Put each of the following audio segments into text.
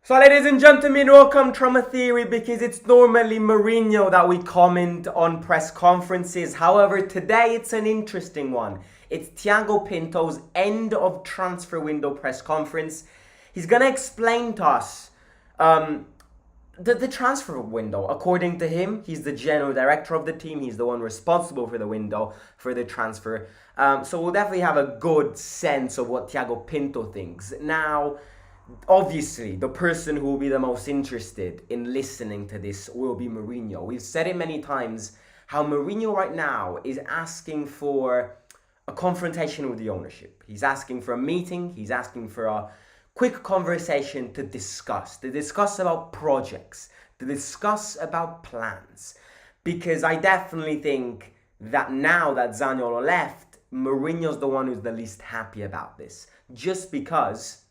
So ladies and gentlemen, welcome to Trauma Theory, because it's normally Mourinho that we comment on press conferences. However, today it's an interesting one. It's Thiago Pinto's end of transfer window press conference. He's going to explain to us the transfer window. According to him, he's the general director of the team. He's the one responsible for the window, for the transfer. So we'll definitely have a good sense of what Thiago Pinto thinks. Now, obviously, the person who will be the most interested in listening to this will be Mourinho. We've said it many times how Mourinho right now is asking for a confrontation with the ownership. He's asking for a meeting. He's asking for a quick conversation to discuss about projects, to discuss about plans. Because I definitely think that now that Zaniolo left, Mourinho's the one who's the least happy about this. Just because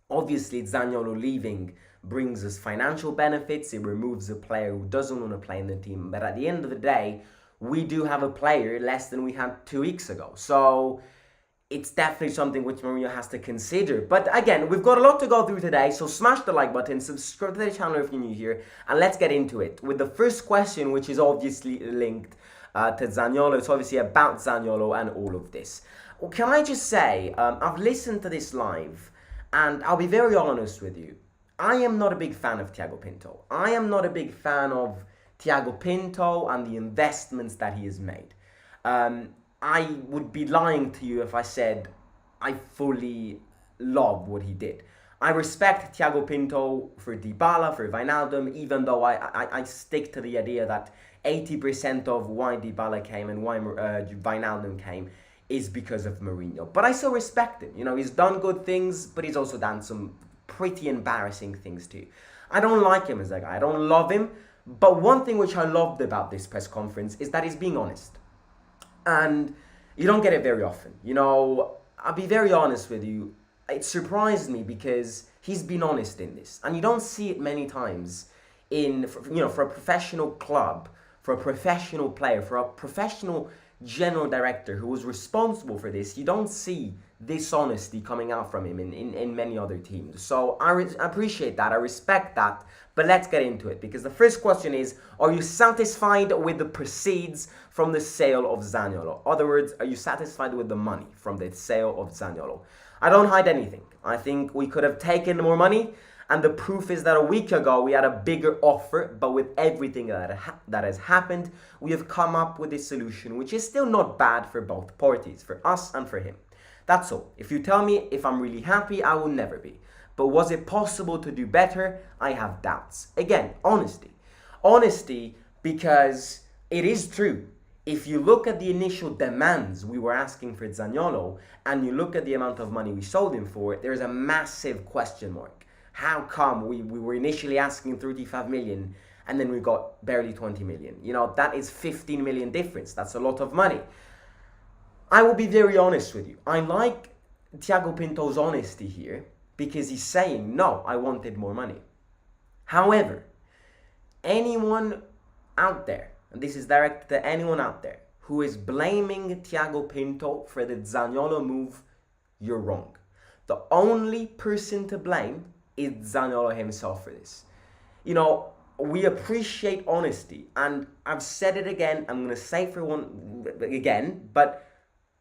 obviously, Zaniolo leaving brings us financial benefits. It removes a player who doesn't want to play in the team. But at the end of the day, we do have a player less than we had 2 weeks ago. So it's definitely something which Mourinho has to consider. But again, we've got a lot to go through today. So smash the like button, subscribe to the channel if you're new here, and let's get into it with the first question, which is obviously linked to Zaniolo. It's obviously about Zaniolo and all of this. Well, can I just say, I've listened to this live, and I'll be very honest with you. I am not a big fan of Thiago Pinto. I am not a big fan of Thiago Pinto and the investments that he has made. I would be lying to you if I said I fully love what he did. I respect Thiago Pinto for Dybala, for Wijnaldum, even though I stick to the idea that 80% of why Dybala came and why Wijnaldum came is because of Mourinho. But I still respect him. You know, he's done good things, but he's also done some pretty embarrassing things too. I don't like him as a guy. I don't love him. But one thing which I loved about this press conference is that he's being honest. And you don't get it very often. You know, I'll be very honest with you. It surprised me because he's been honest in this. And you don't see it many times for a professional club, for a professional player, for a professional general director who was responsible for this. You don't see this honesty coming out from him in many other teams. So I appreciate that, I respect that, but let's get into it, because the first question is, are you satisfied with the proceeds from the sale of Zaniolo? In other words, are you satisfied with the money from the sale of Zaniolo? I don't hide anything. I think we could have taken more money, and the proof is that a week ago we had a bigger offer, but with everything that has happened, we have come up with a solution which is still not bad for both parties, for us and for him. That's all. If you tell me if I'm really happy, I will never be. But was it possible to do better? I have doubts. Again, honesty. Honesty, because it is true. If you look at the initial demands we were asking for Zaniolo, and you look at the amount of money we sold him for, there's a massive question mark. How come we were initially asking 35 million and then we got barely 20 million? You know, that is 15 million difference. That's a lot of money. I will be very honest with you. I like Thiago Pinto's honesty here because he's saying, no, I wanted more money. However, anyone out there, and this is directed to anyone out there, who is blaming Thiago Pinto for the Zaniolo move, you're wrong. The only person to blame is Zaniolo himself for this. You know, we appreciate honesty, and I've said it again, I'm going to say it for one again, but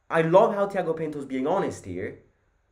I love how Thiago Pinto's being honest here,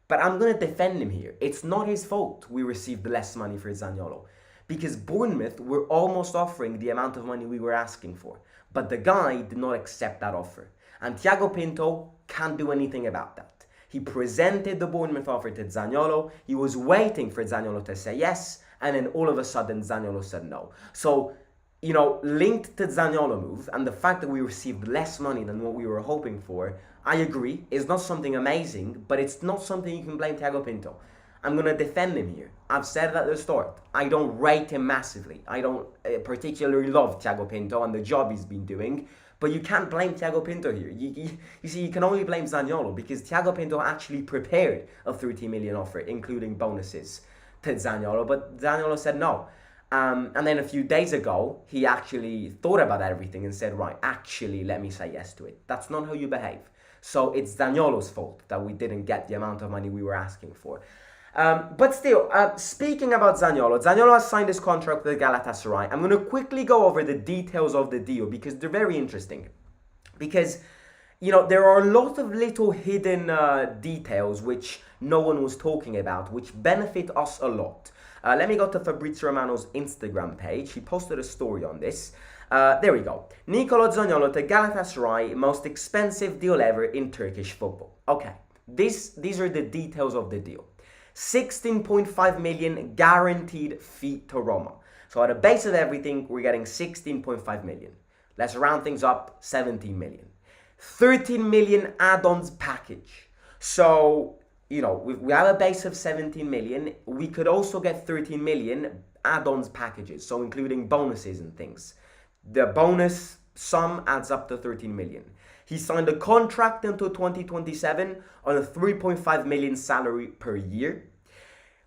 but I'm going to defend him here. It's not his fault we received less money for Zaniolo, because Bournemouth were almost offering the amount of money we were asking for, but the guy did not accept that offer, and Thiago Pinto can't do anything about that. He presented the Bournemouth offer to Zaniolo. He was waiting for Zaniolo to say yes, and then all of a sudden Zaniolo said no. So, you know, linked to Zaniolo move and the fact that we received less money than what we were hoping for, I agree, it's not something amazing, but it's not something you can blame Thiago Pinto. I'm going to defend him here. I've said it at the start. I don't rate him massively. I don't particularly love Thiago Pinto and the job he's been doing. But you can't blame Thiago Pinto here. You see, you can only blame Zaniolo because Thiago Pinto actually prepared a 30 million offer, including bonuses, to Zaniolo. But Zaniolo said no. And then a few days ago, he actually thought about everything and said, right, actually, let me say yes to it. That's not how you behave. So it's Zaniolo's fault that we didn't get the amount of money we were asking for. But still, speaking about Zaniolo, Zaniolo has signed his contract with Galatasaray. I'm going to quickly go over the details of the deal because they're very interesting. Because, there are a lot of little hidden details which no one was talking about, which benefit us a lot. Let me go to Fabrizio Romano's Instagram page. He posted a story on this. There we go. Nicolo Zaniolo to Galatasaray, most expensive deal ever in Turkish football. Okay, these are the details of the deal. 16.5 million guaranteed fee to Roma. So at the base of everything, we're getting 16.5 million. Let's round things up, 17 million. 13 million add-ons package. So, we have a base of 17 million. We could also get 13 million add-ons packages, so including bonuses and things. The bonus sum adds up to 13 million. He signed a contract until 2027 on a 3.5 million salary per year.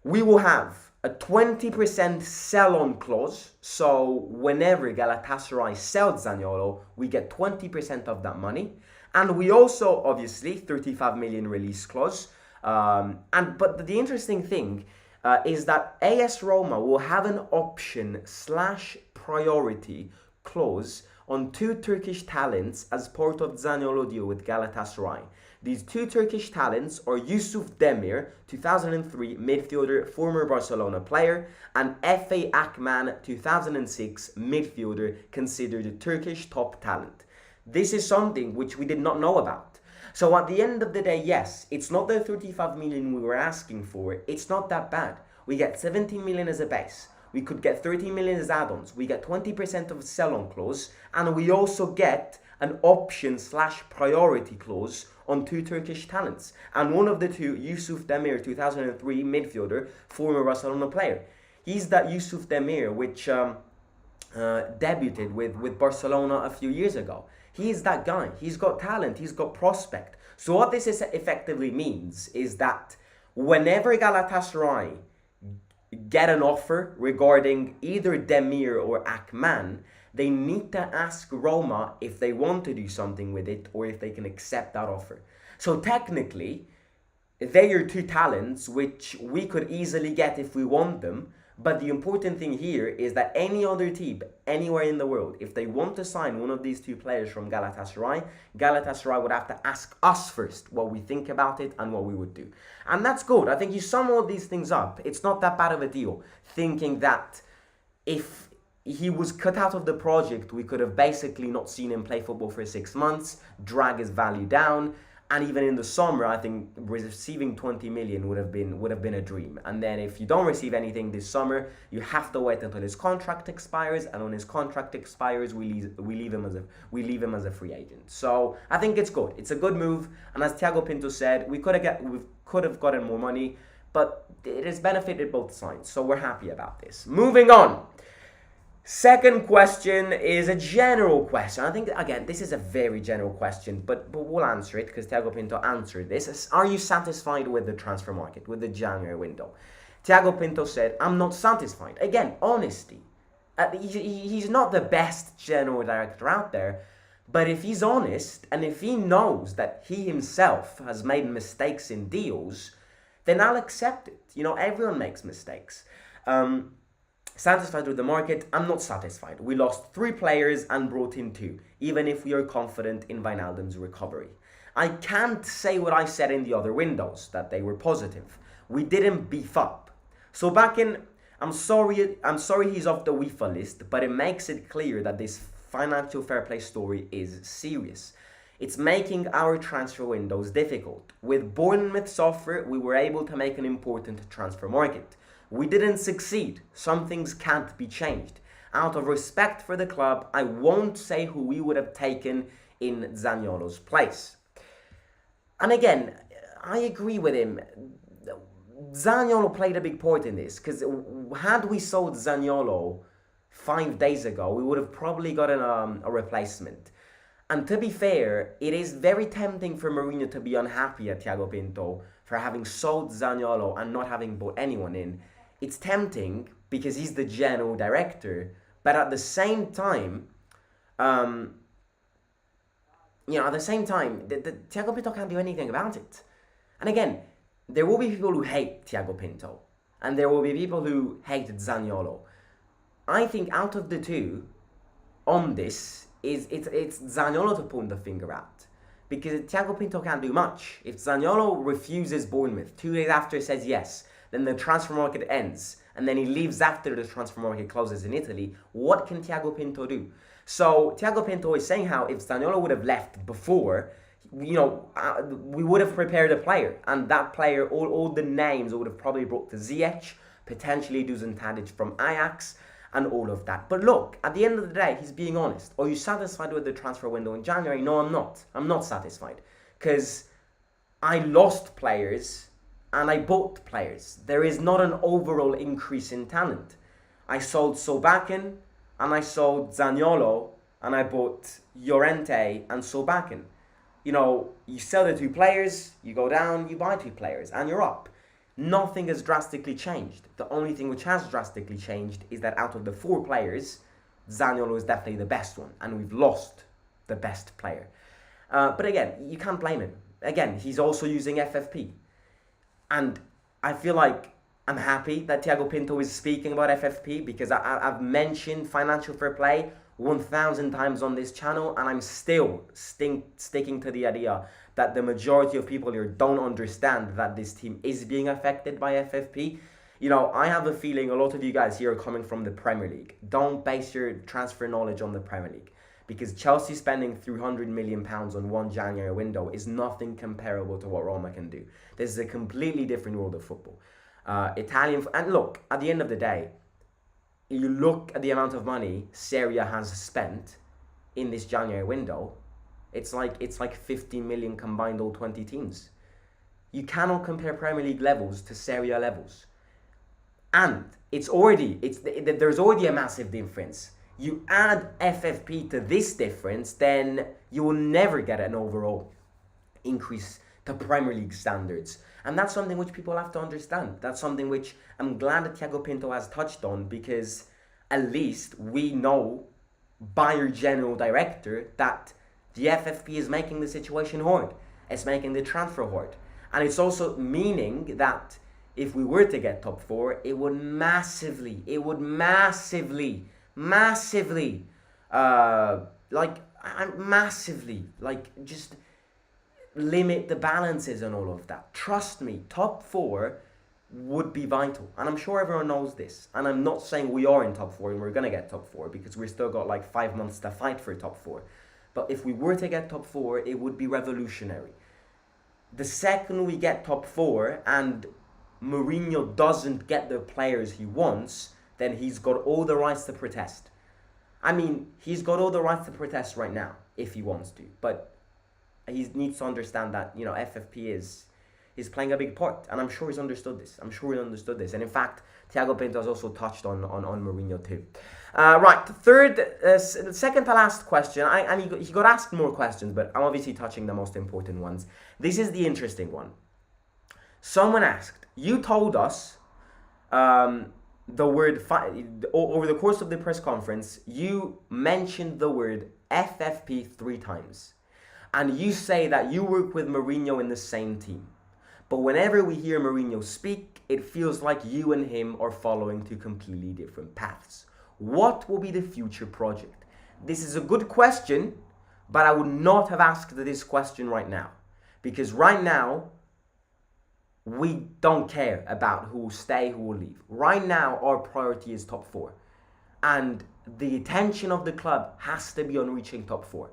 We will have a 20% sell-on clause, so whenever Galatasaray sells Zaniolo, we get 20% of that money. And we also, obviously, 35 million release clause. But the interesting thing is that AS Roma will have an option/priority clause on 2 Turkish talents as part of Zaniolo deal with Galatasaray. These 2 Turkish talents are Yusuf Demir, 2003 midfielder, former Barcelona player, and Efe Akman, 2006 midfielder, considered a Turkish top talent. This is something which we did not know about. So at the end of the day, yes, it's not the 35 million we were asking for. It's not that bad. We get 17 million as a base. We could get 13 million as add-ons. We get 20% of sell-on clause, and we also get an option/priority clause on 2 Turkish talents. And one of the 2, Yusuf Demir, 2003 midfielder, former Barcelona player. He's that Yusuf Demir which debuted with Barcelona a few years ago. He is that guy. He's got talent. He's got prospect. So what this effectively means is that whenever Galatasaray get an offer regarding either Demir or Akman, they need to ask Roma if they want to do something with it or if they can accept that offer. So technically, they are 2 talents which we could easily get if we want them. But the important thing here is that any other team, anywhere in the world, if they want to sign one of these 2 players from Galatasaray, Galatasaray would have to ask us first what we think about it and what we would do. And that's good. I think you sum all these things up, it's not that bad of a deal. Thinking that if he was cut out of the project, we could have basically not seen him play football for 6 months, drag his value down. And even in the summer, I think receiving 20 million would have been a dream. And then if you don't receive anything this summer, you have to wait until his contract expires. And when his contract expires, we leave him as a free agent. So I think it's good. It's a good move. And as Thiago Pinto said, we could have gotten more money, but it has benefited both sides. So we're happy about this. Moving on. Second question is a general question. I think, again, this is a very general question, but we'll answer it because Thiago Pinto answered this. Are you satisfied with the transfer market, with the January window? Thiago Pinto said, I'm not satisfied. Again, honesty. He's not the best general director out there, but if he's honest and if he knows that he himself has made mistakes in deals, then I'll accept it. Everyone makes mistakes. Satisfied with the market? I'm not satisfied. We lost 3 players and brought in 2, even if we are confident in Wijnaldum's recovery. I can't say what I said in the other windows, that they were positive. We didn't beef up. So I'm sorry he's off the UEFA list, but it makes it clear that this financial fair play story is serious. It's making our transfer windows difficult. With Bournemouth's offer, we were able to make an important transfer market. We didn't succeed. Some things can't be changed. Out of respect for the club, I won't say who we would have taken in Zaniolo's place. And again, I agree with him. Zaniolo played a big part in this, because had we sold Zaniolo 5 days ago, we would have probably gotten a replacement. And to be fair, it is very tempting for Mourinho to be unhappy at Thiago Pinto for having sold Zaniolo and not having bought anyone in. It's tempting because he's the general director, but at the same time, the Thiago Pinto can't do anything about it. And again, there will be people who hate Thiago Pinto, and there will be people who hate Zaniolo. I think out of the two, on this, it's Zaniolo to point the finger at. Because Thiago Pinto can't do much. If Zaniolo refuses Bournemouth, 2 days after says yes, then the transfer market ends, and then he leaves after the transfer market closes in Italy, what can Thiago Pinto do? So Thiago Pinto is saying how if Zaniolo would have left before, we would have prepared a player, and that player, all the names would have probably brought to Ziyech, potentially Dusan Tadic from Ajax, and all of that. But look, at the end of the day, he's being honest. Are you satisfied with the transfer window in January? No, I'm not. I'm not satisfied. Because I lost players and I bought players. There is not an overall increase in talent. I sold Sobakin and I sold Zaniolo and I bought Llorente and Sobakin. You sell the 2 players, you go down, you buy 2 players, and you're up. Nothing has drastically changed. The only thing which has drastically changed is that out of the 4 players, Zaniolo is definitely the best one, and we've lost the best player. But again, you can't blame him. Again, he's also using FFP. And I feel like I'm happy that Thiago Pinto is speaking about FFP, because I've mentioned financial fair play 1,000 times on this channel, and I'm still sticking to the idea that the majority of people here don't understand that this team is being affected by FFP. I have a feeling a lot of you guys here are coming from the Premier League. Don't base your transfer knowledge on the Premier League, because Chelsea spending £300 million on one January window is nothing comparable to what Roma can do. This is a completely different world of football. And look, at the end of the day, you look at the amount of money Serie A has spent in this January window, it's like 15 million combined all 20 teams. You cannot compare Premier League levels to Serie A levels. And there's already a massive difference. You add FFP to this difference, then you will never get an overall increase to Premier League standards. And that's something which people have to understand. That's something which I'm glad that Thiago Pinto has touched on, because at least we know by your general director that the FFP is making the situation hard. It's making the transfer hard. And it's also meaning that if we were to get top 4, it would massively, just limit the balances and all of that. Trust me, top 4 would be vital. And I'm sure everyone knows this. And I'm not saying we are in top 4 and we're going to get top 4, because we've still got like 5 months to fight for top 4. But if we were to get top 4, it would be revolutionary. The second we get top 4 and Mourinho doesn't get the players he wants, then he's got all the rights to protest. I mean, he's got all the rights to protest right now, if he wants to. But he needs to understand that, FFP is playing a big part. And I'm sure he's understood this. And in fact, Thiago Pinto has also touched on Mourinho too. Right, second to last question. He got asked more questions, but I'm obviously touching the most important ones. This is the interesting one. Someone asked, you told us the word, over the course of the press conference, you mentioned the word FFP 3 times. And you say that you work with Mourinho in the same team. But whenever we hear Mourinho speak, it feels like you and him are following 2 completely different paths. What will be the future project? This is a good question, but I would not have asked this question right now. Because right now, we don't care about who will stay, who will leave. Right now, our priority is top 4. And the attention of the club has to be on reaching top 4.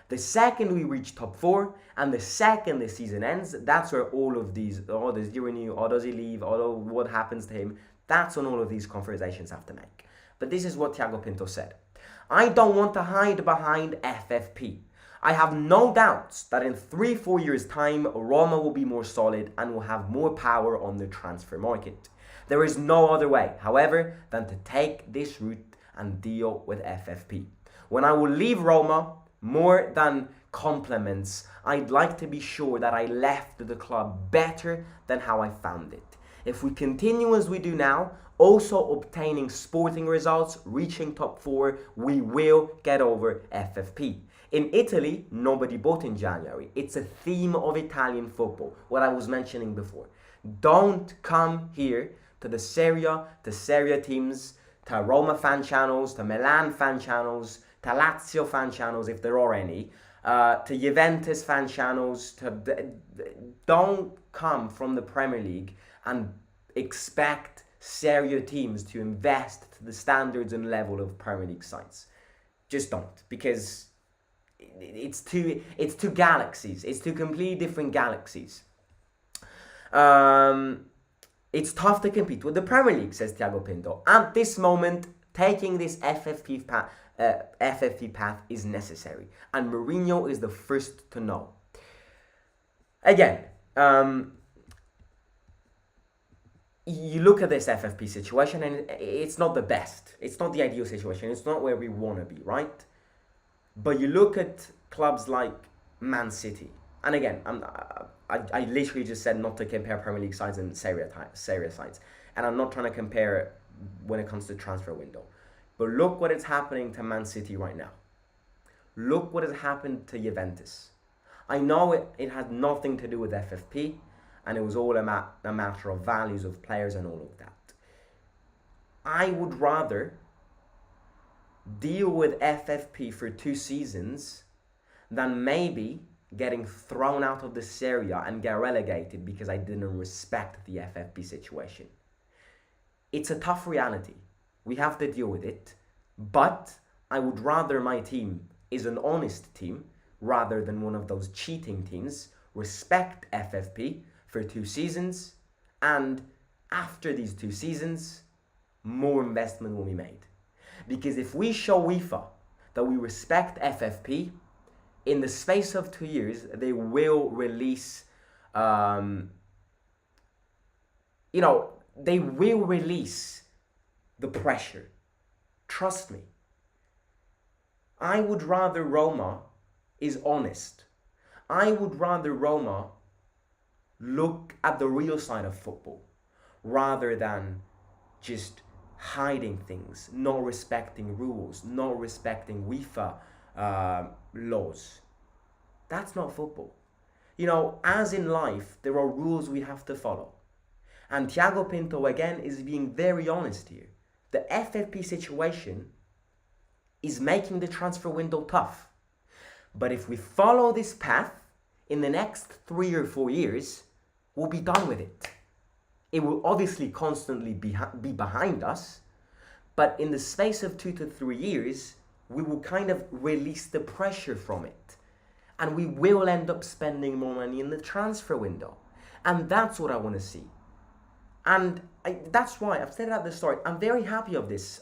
The second we reach top 4, and the second the season ends, that's where all of these, does he renew, or does he leave, what happens to him, that's when all of these conversations have to make. But this is what Thiago Pinto said. I don't want to hide behind FFP. I have no doubts that in 3-4 years' time, Roma will be more solid and will have more power on the transfer market. There is no other way, however, than to take this route and deal with FFP. When I will leave Roma, more than compliments, I'd like to be sure that I left the club better than how I found it. If we continue as we do now, also obtaining sporting results, reaching top 4, we will get over FFP. In Italy, nobody bought in January. It's a theme of Italian football, what I was mentioning before. Don't come here to the Serie teams, to Roma fan channels, to Milan fan channels, to Lazio fan channels, if there are any, to Juventus fan channels. Don't come from the Premier League and expect Serie teams to invest to the standards and level of Premier League sides. Just don't, because it's two galaxies. It's two completely different galaxies. It's tough to compete with the Premier League, says Thiago Pinto. At this moment, taking this FFP path is necessary, and Mourinho is the first to know. Again, you look at this FFP situation, and it's not the best. It's not the ideal situation. It's not where we want to be, right? But you look at clubs like Man City, and again, I literally just said not to compare Premier League sides and Serie sides, and I'm not trying to compare when it comes to transfer window. But look what is happening to Man City right now. Look what has happened to Juventus. I know it had nothing to do with FFP, and it was all a matter of values of players and all of that. I would rather deal with FFP for 2 seasons than maybe getting thrown out of the Serie and get relegated because I didn't respect the FFP situation. It's a tough reality. We have to deal with it. But I would rather my team is an honest team rather than one of those cheating teams. Respect FFP for 2 seasons, and after these 2 seasons, more investment will be made. Because if we show UEFA that we respect FFP, in the space of 2 years, they will release, they will release the pressure. Trust me. I would rather Roma is honest. I would rather Roma look at the real side of football rather than just hiding things, not respecting rules, not respecting UEFA laws. That's not football. As in life, there are rules we have to follow. And Thiago Pinto, again, is being very honest here. The FFP situation is making the transfer window tough. But if we follow this path, in the next 3 or 4 years, we'll be done with it. It will obviously constantly be behind us, but in the space of 2 to 3 years, we will kind of release the pressure from it. And we will end up spending more money in the transfer window. And that's what I want to see. And that's why I've said it at the start. I'm very happy of this.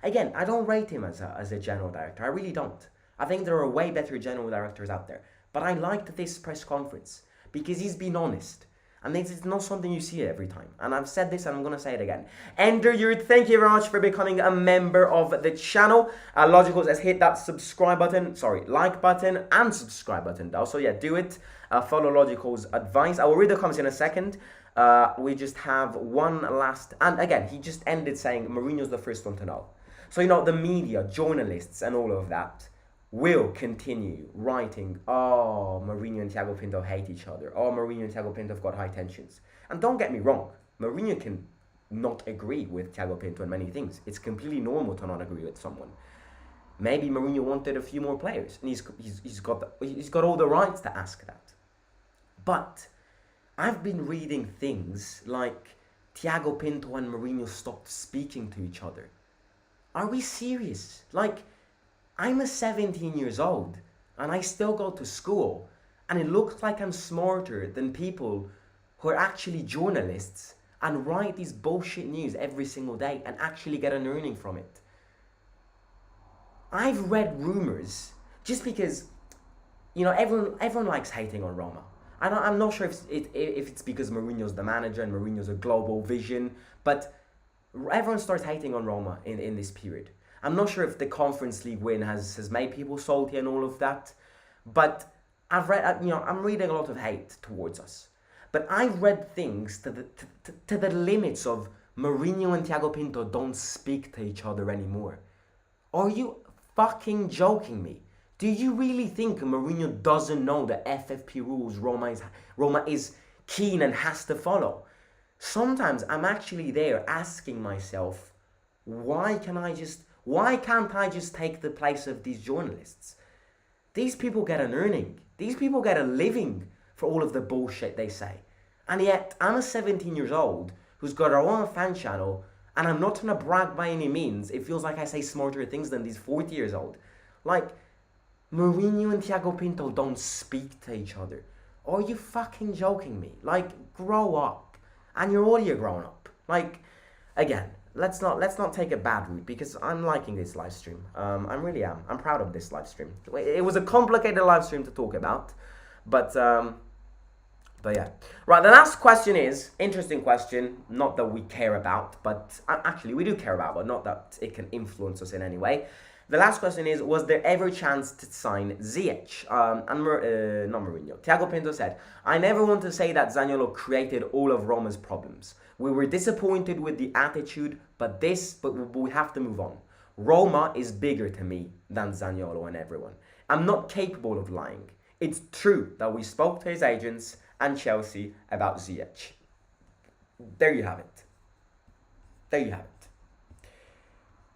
Again, I don't rate him as a general director. I really don't. I think there are way better general directors out there. But I liked this press conference because he's been honest. And this is not something you see every time. And I've said this and I'm going to say it again. Ender Yurt, thank you very much for becoming a member of the channel. Logicals has hit that like button and subscribe button though. So yeah, do it. Follow Logical's advice. I will read the comments in a second. We just have one last, and again, he just ended saying Mourinho's the first one to know. So, the media, journalists and all of that will continue writing, oh, Mourinho and Thiago Pinto hate each other. Oh, Mourinho and Thiago Pinto have got high tensions. And don't get me wrong, Mourinho can not agree with Thiago Pinto on many things. It's completely normal to not agree with someone. Maybe Mourinho wanted a few more players, and he's got all the rights to ask that. But I've been reading things like Thiago Pinto and Mourinho stopped speaking to each other. Are we serious? I'm 17 years old and I still go to school, and it looks like I'm smarter than people who are actually journalists and write these bullshit news every single day and actually get an earning from it. I've read rumors just because, everyone likes hating on Roma. I'm not sure if it's because Mourinho's the manager and Mourinho's a global vision, but everyone starts hating on Roma in this period. I'm not sure if the Conference League win has made people salty and all of that, but I'm reading a lot of hate towards us. But I've read things to the limits of Mourinho and Thiago Pinto don't speak to each other anymore. Are you fucking joking me? Do you really think Mourinho doesn't know the FFP rules Roma is keen and has to follow? Sometimes I'm actually there asking myself, why can't I just take the place of these journalists? These people get an earning. These people get a living for all of the bullshit they say. And yet, I'm a 17 years old who's got our own fan channel, and I'm not trying to brag by any means. It feels like I say smarter things than these 40 years old. Like, Mourinho and Thiago Pinto don't speak to each other. Are you fucking joking me? Like, grow up. And you're already grown up. Like, again, let's not take a bad route, because I'm liking this live stream. I really am. I'm proud of this live stream. It was a complicated live stream to talk about, but yeah. Right, the last question is interesting question. Not that we care about, but actually we do care about, but not that it can influence us in any way. The last question is, was there ever a chance to sign Ziyech? Not Mourinho. Thiago Pinto said, I never want to say that Zaniolo created all of Roma's problems. We were disappointed with the attitude, but we have to move on. Roma is bigger to me than Zaniolo and everyone. I'm not capable of lying. It's true that we spoke to his agents and Chelsea about Ziyech. There you have it. There you have it.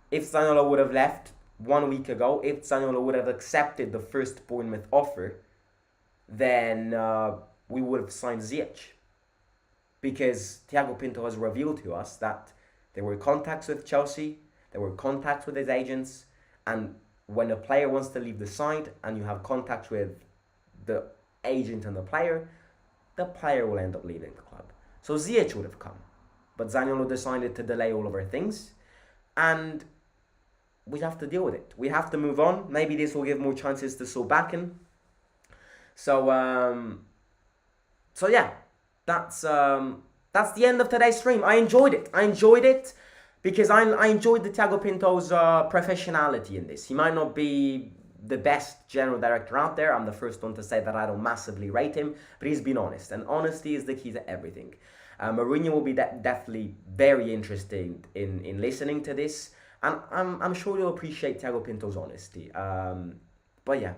If Zaniolo would have left 1 week ago, if Zaniolo would have accepted the first Bournemouth offer, then we would have signed Ziyech. Because Thiago Pinto has revealed to us that there were contacts with Chelsea, there were contacts with his agents, and when a player wants to leave the side and you have contacts with the agent and the player will end up leaving the club. So Ziyech would have come. But Zaniolo decided to delay all of our things, and we have to deal with it. We have to move on. Maybe this will give more chances to Solbakken. So yeah, that's the end of today's stream. I enjoyed it because I enjoyed the Thiago Pinto's professionality in this. He might not be the best general director out there. I'm the first one to say that I don't massively rate him, but he's been honest, and honesty is the key to everything. Mourinho will be definitely very interested in listening to this, and I'm sure you'll appreciate Thiago Pinto's honesty. But yeah,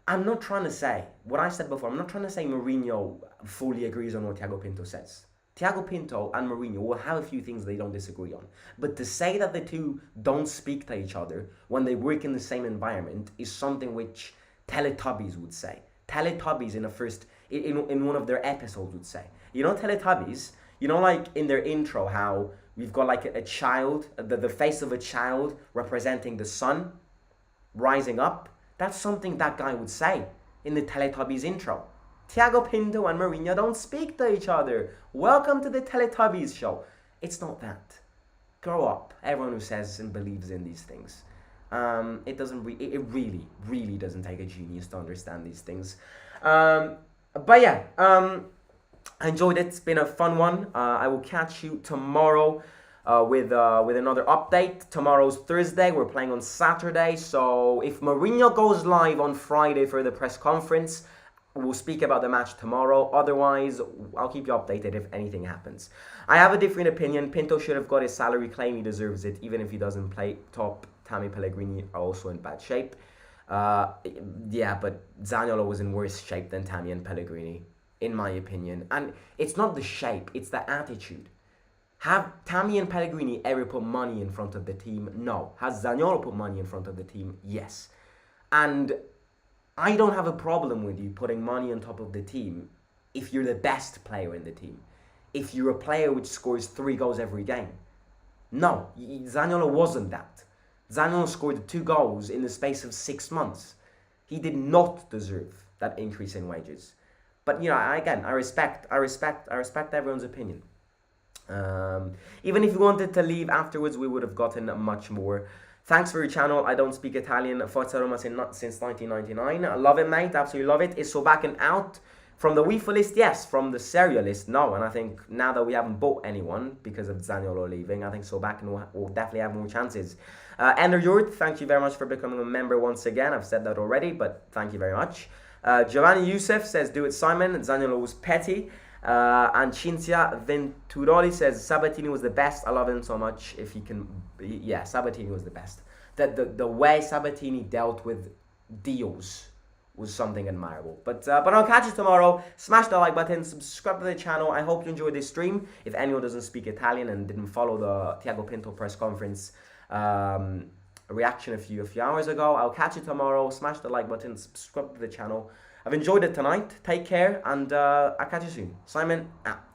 I'm not trying to say what I said before. I'm not trying to say Mourinho fully agrees on what Thiago Pinto says. Thiago Pinto and Mourinho will have a few things they don't disagree on. But to say that the two don't speak to each other when they work in the same environment is something which Teletubbies would say. Teletubbies in one of their episodes would say. You know Teletubbies? You know, like in their intro, how we've got like a child, the face of a child representing the sun rising up. That's something that guy would say in the Teletubbies intro. Thiago Pinto and Mourinho don't speak to each other. Welcome to the Teletubbies show. It's not that. Grow up. Everyone who says and believes in these things. It really doesn't take a genius to understand these things. But yeah, I enjoyed it. It's been a fun one. I will catch you tomorrow with another update. Tomorrow's Thursday. We're playing on Saturday. So if Mourinho goes live on Friday for the press conference, we'll speak about the match tomorrow. Otherwise, I'll keep you updated if anything happens. I have a different opinion. Pinto should have got his salary claim. He deserves it, even if he doesn't play top. Tammy Pellegrini are also in bad shape. Yeah, but Zaniolo was in worse shape than Tammy and Pellegrini, in my opinion. And it's not the shape, it's the attitude. Have Tammy and Pellegrini ever put money in front of the team? No. Has Zaniolo put money in front of the team? Yes. And I don't have a problem with you putting money on top of the team if you're the best player in the team. If you're a player which scores 3 goals every game. No, Zaniolo wasn't that. Zaniolo scored 2 goals in the space of 6 months. He did not deserve that increase in wages. But, you know, I respect everyone's opinion. Even if he wanted to leave afterwards, we would have gotten much more. Thanks for your channel. I don't speak Italian. Forza Roma since 1999. I love it, mate. Absolutely love it. Is Solbakken out from the UEFA list? Yes. From the Serie A list? No. And I think now that we haven't bought anyone because of Zaniolo leaving, I think Solbakken will definitely have more chances. Ender Yurt, thank you very much for becoming a member once again. I've said that already, but thank you very much. Giovanni Youssef says, do it, Simon. Zaniolo was petty. And Cinzia Venturoli says, Sabatini was the best. I love him so much. If he can, yeah, Sabatini was the best. The way Sabatini dealt with deals was something admirable. But I'll catch you tomorrow. Smash the like button, subscribe to the channel. I hope you enjoyed this stream. If anyone doesn't speak Italian and didn't follow the Thiago Pinto press conference reaction a few hours ago, I'll catch you tomorrow. Smash the like button, subscribe to the channel. I've enjoyed it tonight. Take care, and I'll catch you soon. Simon out.